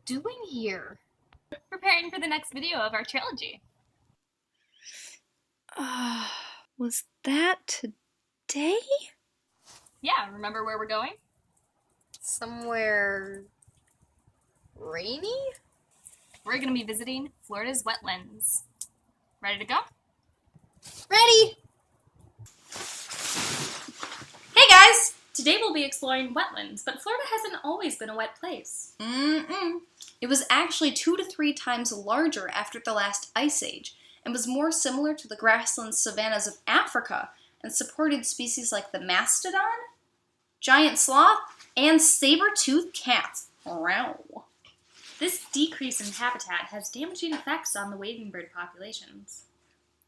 doing here? Preparing for the next video of our trilogy. Was that today? Yeah, remember where we're going? Somewhere rainy? We're going to be visiting Florida's wetlands. Ready to go? Ready! Hey guys! Today we'll be exploring wetlands, but Florida hasn't always been a wet place. It was actually 2 to 3 times larger after the last ice age, and was more similar to the grassland savannas of Africa, and supported species like the mastodon, giant sloth, and saber-toothed cats. Wow. This decrease in habitat has damaging effects on the wading bird populations.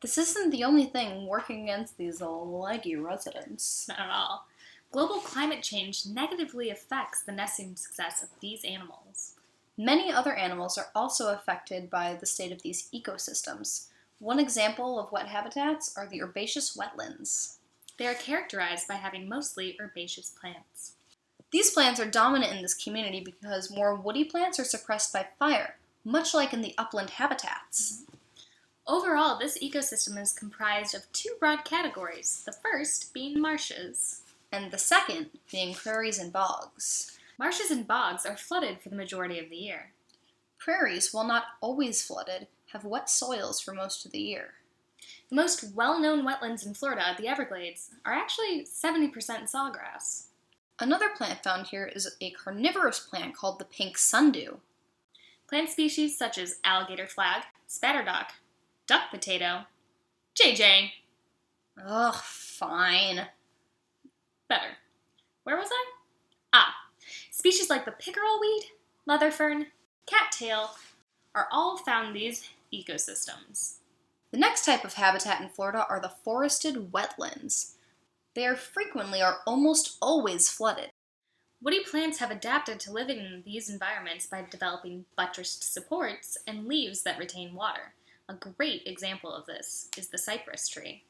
This isn't the only thing working against these leggy residents. Not at all. Global climate change negatively affects the nesting success of these animals. Many other animals are also affected by the state of these ecosystems. One example of wet habitats are the herbaceous wetlands. They are characterized by having mostly herbaceous plants. These plants are dominant in this community because more woody plants are suppressed by fire, much like in the upland habitats. Overall, this ecosystem is comprised of 2 broad categories, the first being marshes. And the second being prairies and bogs. Marshes and bogs are flooded for the majority of the year. Prairies, while not always flooded, have wet soils for most of the year. The most well-known wetlands in Florida, the Everglades, are actually 70% sawgrass. Another plant found here is a carnivorous plant called the pink sundew. Plant species such as alligator flag, spatterdock, duck potato, JJ. Ugh, fine. Better. Where was I? Species like the pickerel weed, leather fern, cattail are all found in these ecosystems. The next type of habitat in Florida are the forested wetlands. They are frequently or almost always flooded. Woody plants have adapted to living in these environments by developing buttressed supports and leaves that retain water. A great example of this is the cypress tree.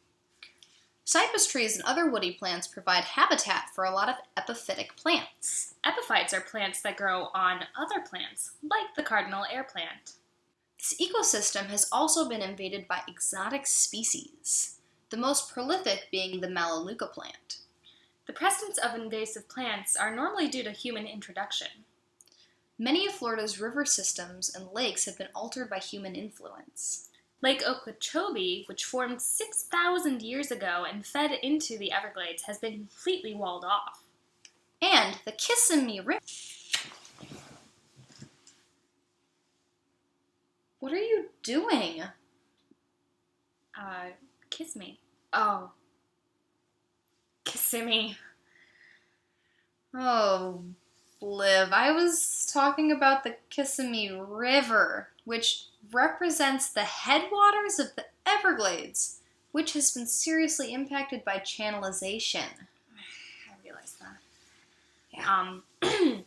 Cypress trees and other woody plants provide habitat for a lot of epiphytic plants. Epiphytes are plants that grow on other plants, like the cardinal air plant. This ecosystem has also been invaded by exotic species, the most prolific being the Melaleuca plant. The presence of invasive plants are normally due to human introduction. Many of Florida's river systems and lakes have been altered by human influence. Lake Okeechobee, which formed 6,000 years ago and fed into the Everglades, has been completely walled off. And the Kissimmee River. What are you doing? Kiss me. Oh. Kissimmee. Oh, Liv, I was talking about the Kissimmee River, which represents the headwaters of the Everglades, which has been seriously impacted by channelization. I realize that. Yeah.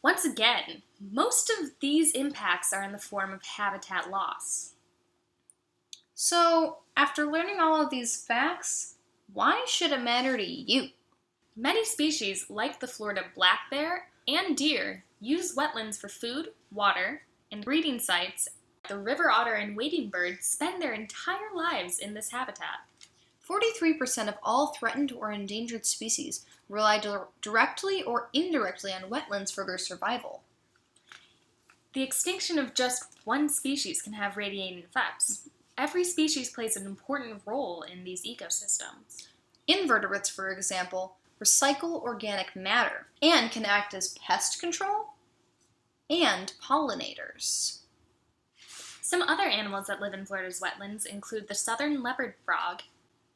Once again, most of these impacts are in the form of habitat loss. So, after learning all of these facts, why should it matter to you? Many species, like the Florida black bear and deer, use wetlands for food, water, and breeding sites. The river otter and wading birds spend their entire lives in this habitat. 43% of all threatened or endangered species rely directly or indirectly on wetlands for their survival. The extinction of just one species can have radiating effects. Every species plays an important role in these ecosystems. Invertebrates, for example, recycle organic matter and can act as pest control and pollinators. Some other animals that live in Florida's wetlands include the southern leopard frog,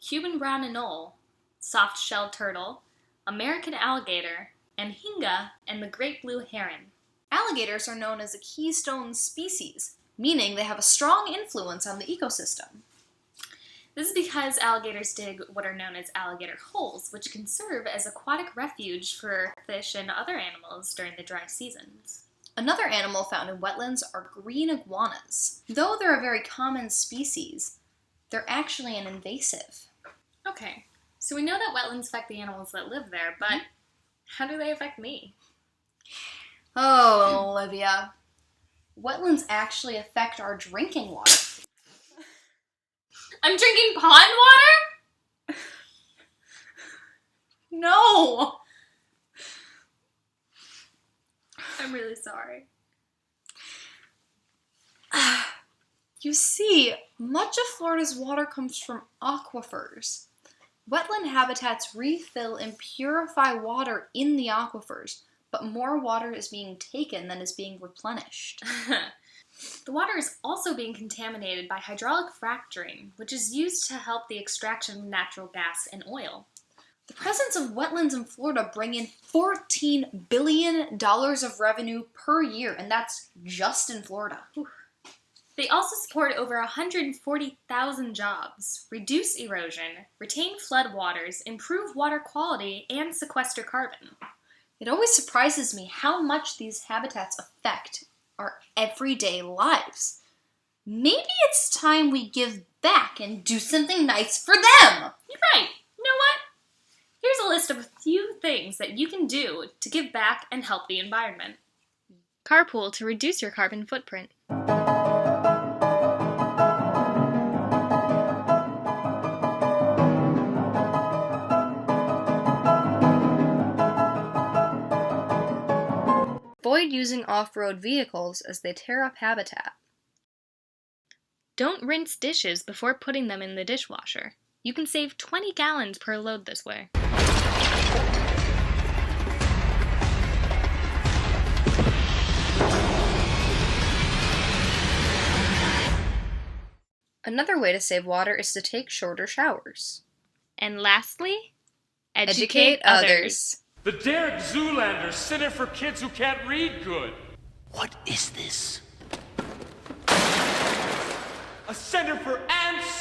Cuban brown anole, soft-shelled turtle, American alligator, anhinga, and the great blue heron. Alligators are known as a keystone species, meaning they have a strong influence on the ecosystem. This is because alligators dig what are known as alligator holes, which can serve as aquatic refuge for fish and other animals during the dry seasons. Another animal found in wetlands are green iguanas. Though they're a very common species, they're actually an invasive. Okay, so we know that wetlands affect the animals that live there, but how do they affect me? Oh, Olivia. Wetlands actually affect our drinking water. I'm drinking pond water? No! I'm really sorry. You see, much of Florida's water comes from aquifers. Wetland habitats refill and purify water in the aquifers, but more water is being taken than is being replenished. The water is also being contaminated by hydraulic fracturing, which is used to help the extraction of natural gas and oil. The presence of wetlands in Florida bring in $14 billion of revenue per year, and that's just in Florida. They also support over 140,000 jobs, reduce erosion, retain floodwaters, improve water quality, and sequester carbon. It always surprises me how much these habitats affect our everyday lives. Maybe it's time we give back and do something nice for them. You're right. You know what? Here's a list of a few things that you can do to give back and help the environment. Carpool to reduce your carbon footprint. Avoid using off-road vehicles as they tear up habitat. Don't rinse dishes before putting them in the dishwasher. You can save 20 gallons per load this way. Another way to save water is to take shorter showers. And lastly, educate others. The Derek Zoolander Center for Kids Who Can't Read Good. What is this? A center for ants